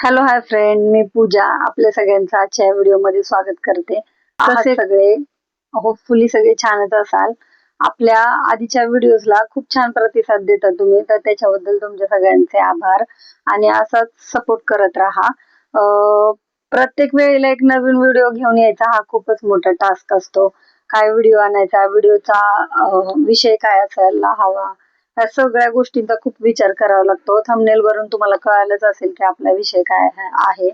Hello hi friend, मी पूजा आपल्या सगळ्यांचं आजच्या व्हिडिओमध्ये स्वागत करते. कसे सगळे? होपफुली सगळे छानच असाल. आपल्या आधीच्या व्हिडिओजला खूप छान प्रतिसाद देता तुम्ही, तर त्याच्याबद्दल तुमच्या सगळ्यांचे आभार आणि असाच सपोर्ट करत राहा. प्रत्येक वेळेला एक नवीन व्हिडिओ घेऊन यायचा हा खूपच मोठा टास्क असतो. काय व्हिडिओ आणायचा, व्हिडिओचा विषय काय असायला हवा, या सगळ्या गोष्टींचा खूप विचार करावा लागतो. थंबनेल वरून तुम्हाला कळालंच असेल की आपला विषय काय आहे.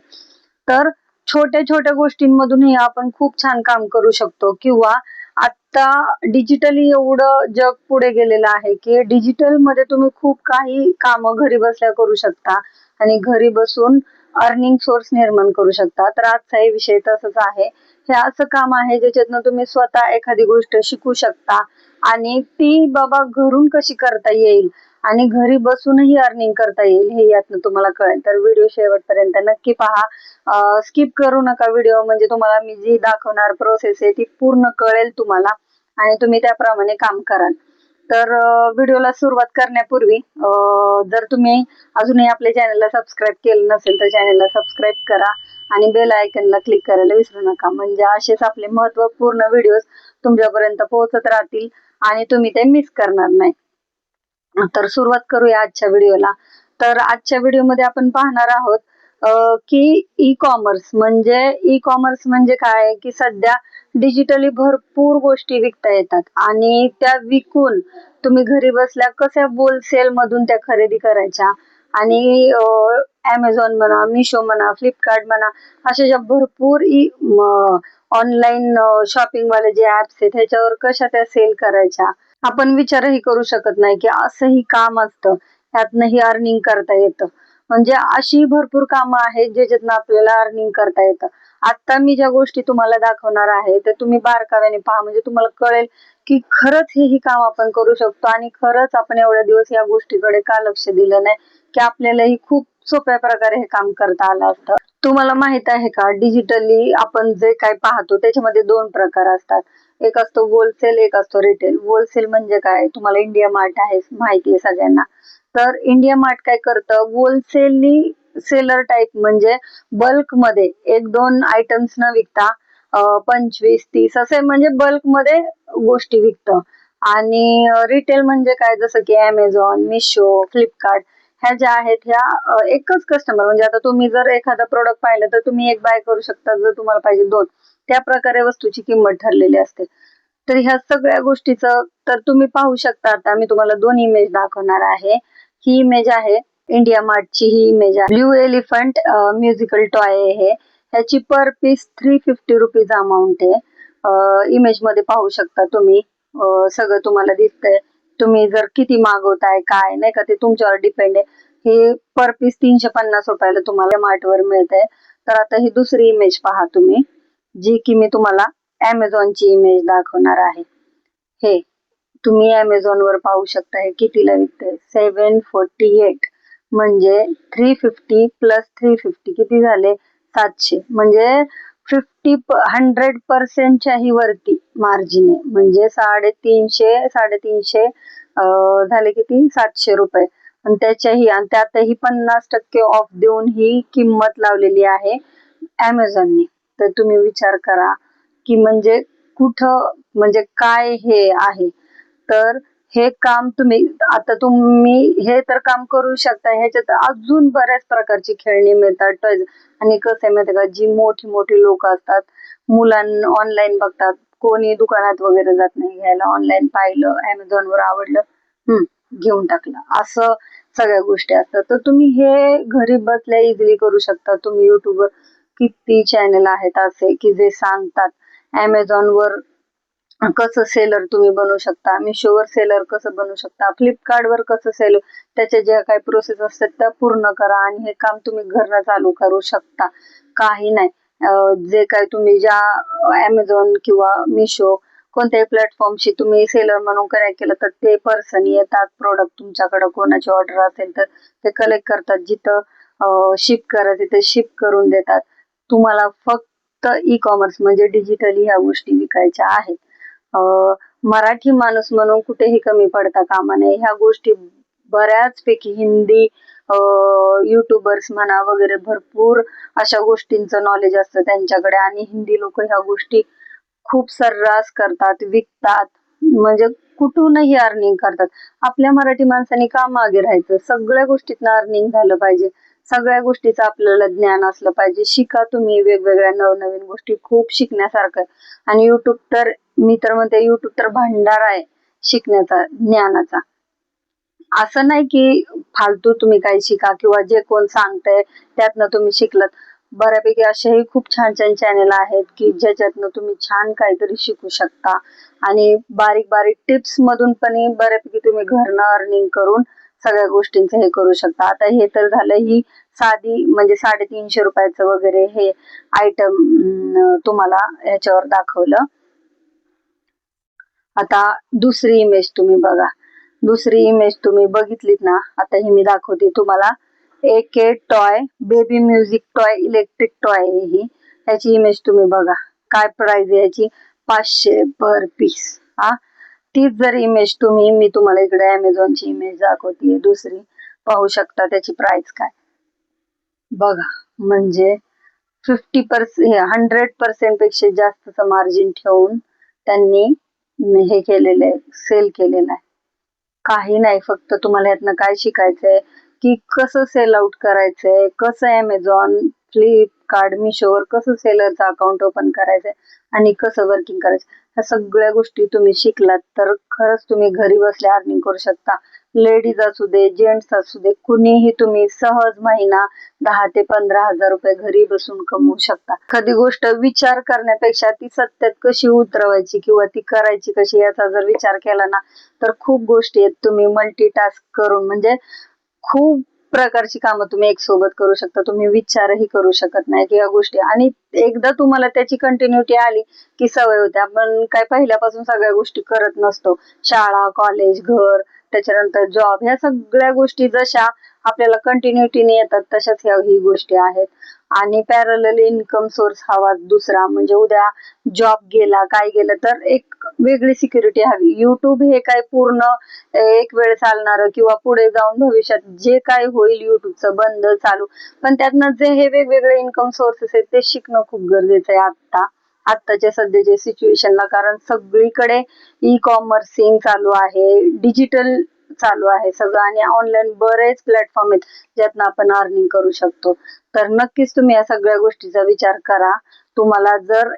तर छोट्या छोट्या गोष्टींमधूनही आपण खूप छान काम करू शकतो. किंवा आता डिजिटली एवढं जग पुढे गेलेलं आहे की डिजिटल मध्ये तुम्ही खूप काही काम घरी बसल्या करू शकता आणि घरी बसून अर्निंग सोर्स निर्माण करू शकता. तर आजचाही विषय तसंच आहे. हे असं काम आहे ज्याच्यातनं तुम्ही स्वतः एखादी गोष्ट शिकू शकता आणि ती बाबा घरून कशी करता येईल आणि घरी बसूनही अर्निंग करता येईल हे यातनं तुम्हाला कळेल. तर व्हिडिओ शेवटपर्यंत नक्की पहा, स्किप करू नका व्हिडिओ, म्हणजे तुम्हाला मी जी दाखवणार प्रोसेस आहे ती पूर्ण कळेल तुम्हाला आणि तुम्ही त्याप्रमाणे काम कराल. तर व्हिडिओला सुरुवात करण्यापूर्वी जर तुम्ही अजूनही आपल्या चॅनलला सबस्क्राईब केलं नसेल तर चॅनलला सबस्क्राईब करा आणि बेल आयकनला क्लिक करायला विसरू नका, म्हणजे असेच आपले महत्त्वपूर्ण व्हिडिओ तुमच्यापर्यंत पोहोचत राहतील आणि तुम्ही ते मिस करणार नाही. तर सुरुवात करूया आजच्या व्हिडिओला. तर आजच्या व्हिडिओमध्ये आपण पाहणार आहोत की ई कॉमर्स म्हणजे काय, की सध्या डिजिटली भरपूर गोष्टी विकता येतात आणि त्या विकून तुम्ही घरी बसल्या कशा होलसेल मधून त्या खरेदी करायच्या आणि Amazon म्हणा, मिशो म्हणा, फ्लिपकार्ट म्हणा, अशा ज्या भरपूर ऑनलाईन शॉपिंग वाले जे ऍप्स आहेत ह्याच्यावर कशा त्या सेल करायच्या. आपण विचारही करू शकत नाही की असंही काम असतं, त्यातनंही अर्निंग करता येतं. म्हणजे अशी भरपूर कामं आहेत ज्याच्यातनं आपल्याला अर्निंग करता येतं. आता मी ज्या गोष्टी तुम्हाला दाखवणार आहे ते तुम्ही बारकाव्याने पहा, म्हणजे तुम्हाला कळेल की खरंच हे काम आपण करू शकतो आणि खरंच आपण एवढ्या दिवस या गोष्टीकडे का लक्ष दिलं नाही, की आपल्यालाही खूप सोप्या प्रकारे हे काम करता आलं असतं. तुम्हाला माहित आहे का, डिजिटली आपण जे काय पाहतो त्याच्यामध्ये दोन प्रकार असतात. एक असतो होलसेल, एक असतो रिटेल. होलसेल म्हणजे काय, तुम्हाला इंडिया मार्ट आहे माहिती आहे सगळ्यांना. तर इंडिया मार्ट काय करतं, होलसेलनी सेलर टाइप म्हणजे बल्क मध्ये एक दोन आयटम्स न विकता 25-30 असे म्हणजे बल्क मध्ये गोष्टी विकतं. आणि रिटेल म्हणजे काय, जसं की Amazon, मिशो, फ्लिपकार्ट ह्या ज्या आहेत ह्या एकच कस्टमर, म्हणजे आता तुम्ही जर एखादा प्रोडक्ट पाहिलं तर तुम्ही एक बाय करू शकता, जर तुम्हाला पाहिजे दोन, त्या प्रकारे वस्तूची किंमत ठरलेली असते. तर ह्या सगळ्या गोष्टीचं तर तुम्ही पाहू शकता. आता मी तुम्हाला दोन इमेज दाखवणार आहे. ही इमेज आहे इंडिया मार्टची, ही इमेज आहे ब्ल्यू एलिफंट म्युझिकल टॉय आहे हे. ह्याची पर पीस 350 रुपीज अमाऊंट आहे. इमेज मध्ये पाहू शकता तुम्ही, सगळं तुम्हाला दिसतंय. तुम्ही जर किती मागवताय काय नाही का ते तुमच्यावर डिपेंड आहे. हे पर पीस 350 रुपयाला तुम्हाला मार्टवर मिळतंय. तर आता ही दुसरी इमेज पहा तुम्ही, जी की मी तुम्हाला Amazonची इमेज दाखवणार आहे. हे तुम्ही Amazon वर पाहू शकता हे कितीला विकतंय, 748, म्हणजे 350 प्लस 350 किती झाले, 700, म्हणजे 100% वरती मार्जिन आहे. म्हणजे 350 झाले किती, 700 रुपये. आणि त्यातही 50% ऑफ देऊन ही किंमत लावलेली आहे Amazonने. तर तुम्ही विचार करा की म्हणजे कुठं, म्हणजे काय हे आहे. तर हे काम तुम्ही हे तर काम करू शकता. ह्याच्यात अजून बऱ्याच प्रकारची खेळणी मिळतात, टॉयज. आणि कसं आहे माहिती का, जी मोठी मोठी लोक असतात, मुलांना ऑनलाईन बघतात, कोणी दुकानात वगैरे जात नाही घ्यायला, ऑनलाईन पाहिलं, Amazon वर आवडलं, घेऊन टाकलं, असं सगळ्या गोष्टी असतात. तर तुम्ही हे घरी बसल्या इझिली करू शकता. तुम्ही युट्यूबवर किती चॅनल आहेत असे की जे सांगतात Amazon वर कसं सेलर तुम्ही बनवू शकता, मिशोवर सेलर कसं बनवू शकता, फ्लिपकार्ट वर कसं सेल, त्याच्या ज्या काही प्रोसेस असतात त्या पूर्ण करा आणि हे काम तुम्ही घरनं चालू करू शकता. काही नाही, जे काही तुम्ही ज्या Amazon किंवा मिशो कोणत्याही प्लॅटफॉर्मशी तुम्ही सेलर म्हणून कनेक्ट केलं तर ते पर्सन येतात, प्रोडक्ट तुमच्याकडे कोणाची ऑर्डर असेल तर ते कलेक्ट करतात, जिथं शिप करायचं तिथे शिप करून देतात. तुम्हाला फक्त ई कॉमर्स म्हणजे डिजिटली ह्या गोष्टी विकायच्या आहेत. मराठी माणूस म्हणून कुठेही कमी पडता कामा नये. ह्या गोष्टी बऱ्याचपैकी हिंदी युट्यूबर्स म्हणा वगैरे भरपूर अशा गोष्टींचं नॉलेज असतं त्यांच्याकडे, आणि हिंदी लोक ह्या गोष्टी खूप सर्रास करतात, विकतात, म्हणजे कुठूनही अर्निंग करतात. आपल्या मराठी माणसांनी का मागे राहायचं? सगळ्या गोष्टीतनं अर्निंग झालं पाहिजे, सगळ्या गोष्टीचं आपल्याला ज्ञान असलं पाहिजे. शिका तुम्ही वेगवेगळ्या नवनवीन गोष्टी, खूप शिकण्यासारखं आहे. आणि युट्यूब तर, मी तर म्हणते युट्यूब तर भंडार आहे शिकण्याचा, ज्ञानाचा. असं नाही की फालतू तुम्ही काही शिका किंवा जे कोण सांगतंय त्यातनं तुम्ही शिकलात. बऱ्यापैकी असेही खूप छान छान चॅनल आहेत की ज्याच्यातनं तुम्ही छान काहीतरी शिकू शकता, आणि बारीक बारीक टिप्स मधून पण बऱ्यापैकी तुम्ही घरनं अर्निंग करून सगळ्या गोष्टींचं हे करू शकता. आता हे तर झालं ही साधी म्हणजे 350 रुपयाचं वगैरे हे आयटम तुम्हाला ह्याच्यावर दाखवलं. आता दुसरी इमेज तुम्ही बघा, दुसरी इमेज तुम्ही बघितलीत ना, आता ही मी दाखवते तुम्हाला. एक toy baby music toy, electric toy आहे ही. ह्याची इमेज तुम्ही बघा, काय प्राइस आहे याची? 500 पर पीस. हा, तीच जर इमेज तुम्ही, मी तुम्हाला इकडे अमेझॉनची इमेज दाखवते दुसरी, पाहू शकता त्याची प्राइस काय बघा. म्हणजे 100% पेक्षा जास्तच मार्जिन ठेवून त्यांनी हे केलेलं आहे, सेल केलेलं आहे. काही नाही, फक्त तुम्हाला यातनं काय शिकायचंय की कसं सेल आउट करायचंय, कसं अमेझॉन, फ्लिपकार्ट, मिशोवर कसं सेलरचं अकाउंट ओपन करायचंय आणि कसं वर्किंग करायचं. ह्या सगळ्या गोष्टी तुम्ही शिकलात तर खरंच तुम्ही घरी बसल्या अर्निंग करू शकता. लेडीज असू दे, जेंट्स असू दे, कुणीही तुम्ही सहज महिना 10 ते 15 हजार रुपये घरी बसून कमवू शकता. कधी गोष्ट विचार करण्यापेक्षा ती सत्यात कशी उतरवायची किंवा ती करायची कशी याचा जर विचार केला ना, तर खूप गोष्टी आहेत. तुम्ही मल्टीटास्क करून म्हणजे खूप प्रकारची कामं तुम्ही एक सोबत करू शकता. तुम्ही विचारही करू शकत नाही की या गोष्टी, आणि एकदा तुम्हाला त्याची कंटिन्युटी आली की सवय होते. आपण काय पहिल्यापासून सगळ्या गोष्टी करत नसतो. शाळा, कॉलेज, घर, त्याच्यानंतर जॉब, ह्या सगळ्या गोष्टी जशा आपल्याला कंटिन्युटीने येतात तशाच ही गोष्टी आहेत. आणि पॅरलल इन्कम सोर्स हवा दुसरा, म्हणजे उद्या जॉब गेला, काय गेलं तर एक वेगळी सिक्युरिटी हवी. युट्यूब हे काय पूर्ण एक वेळ चालणार किंवा पुढे जाऊन भविष्यात जे काय होईल युट्यूबचं बंद चालू, पण त्यातनं जे हे वेगवेगळे इन्कम सोर्सेस आहेत ते शिकणं खूप गरजेचं आहे आत्ताच्या सध्याच्या सिच्युएशनला. कारण सगळीकडे ई कॉमर्सिंग चालू आहे, डिजिटल चालू आहे सगळं, आणि ऑनलाईन बरेच प्लॅटफॉर्म आहेत ज्यातनं आपण अर्निंग करू शकतो. तर नक्कीच तुम्ही या सगळ्या गोष्टीचा विचार करा. तुम्हाला जर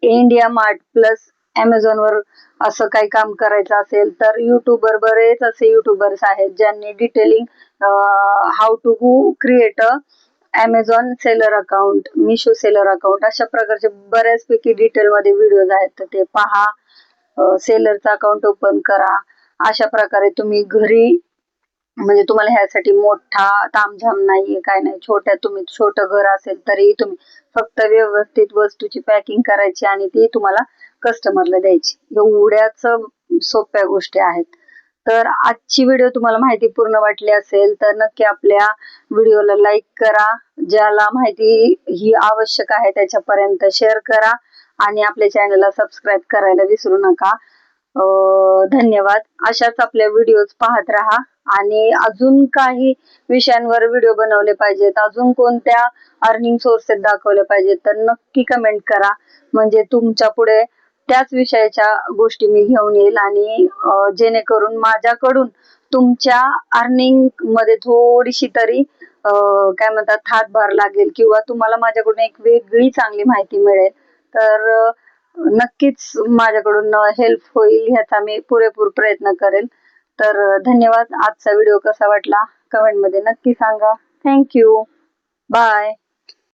इंडिया मार्ट प्लस अमेझॉन वर असं काही काम करायचं असेल तर युट्यूबर, बरेच असे युट्यूबर्स आहेत ज्यांनी detailing how to create a Amazon seller account, Meesho seller account, अशा प्रकारचे बऱ्याचपैकी डिटेल मध्ये व्हिडिओज आहेत, तर ते पहा. सेलरचा अकाउंट ओपन करा. अशा प्रकारे तुम्ही घरी, म्हणजे तुम्हाला ह्यासाठी मोठा तामझाम नाहीये, काय नाही. तुम्ही छोटं घर असेल तरी तुम्ही फक्त व्यवस्थित वस्तूची पॅकिंग करायची आणि ती तुम्हाला कस्टमरला द्यायची. एवढ्याच सोप्या गोष्टी आहेत. तर आजची व्हिडिओ तुम्हाला माहिती पूर्ण वाटली असेल तर नक्की आपल्या व्हिडिओला लाईक करा. ज्याला माहिती ही आवश्यक आहे त्याच्यापर्यंत शेअर करा, आणि आपल्या चॅनलला सबस्क्राईब करायला विसरू नका. धन्यवाद. अशाच आपल्या व्हिडिओज पाहत राहा, आणि अजून काही विषयांवर व्हिडिओ बनवले पाहिजेत, अजून कोणत्या अर्निंग सोर्सेस दाखवले पाहिजेत तर नक्की कमेंट करा. म्हणजे तुमच्या पुढे त्याच विषयाच्या गोष्टी मी घेऊन येईल, आणि जेणेकरून माझ्याकडून तुमच्या अर्निंग मध्ये थोडीशी तरी काय म्हणतात हातभार लागेल, किंवा तुम्हाला माझ्याकडून एक वेगळी चांगली माहिती मिळेल. तर नक्कीच माझ्याकडून हेल्प होईल ह्याचा मी पुरेपूर प्रयत्न करेल. तर धन्यवाद. आजचा व्हिडिओ कसा वाटला कमेंट मध्ये नक्की सांगा. थँक्यू. बाय.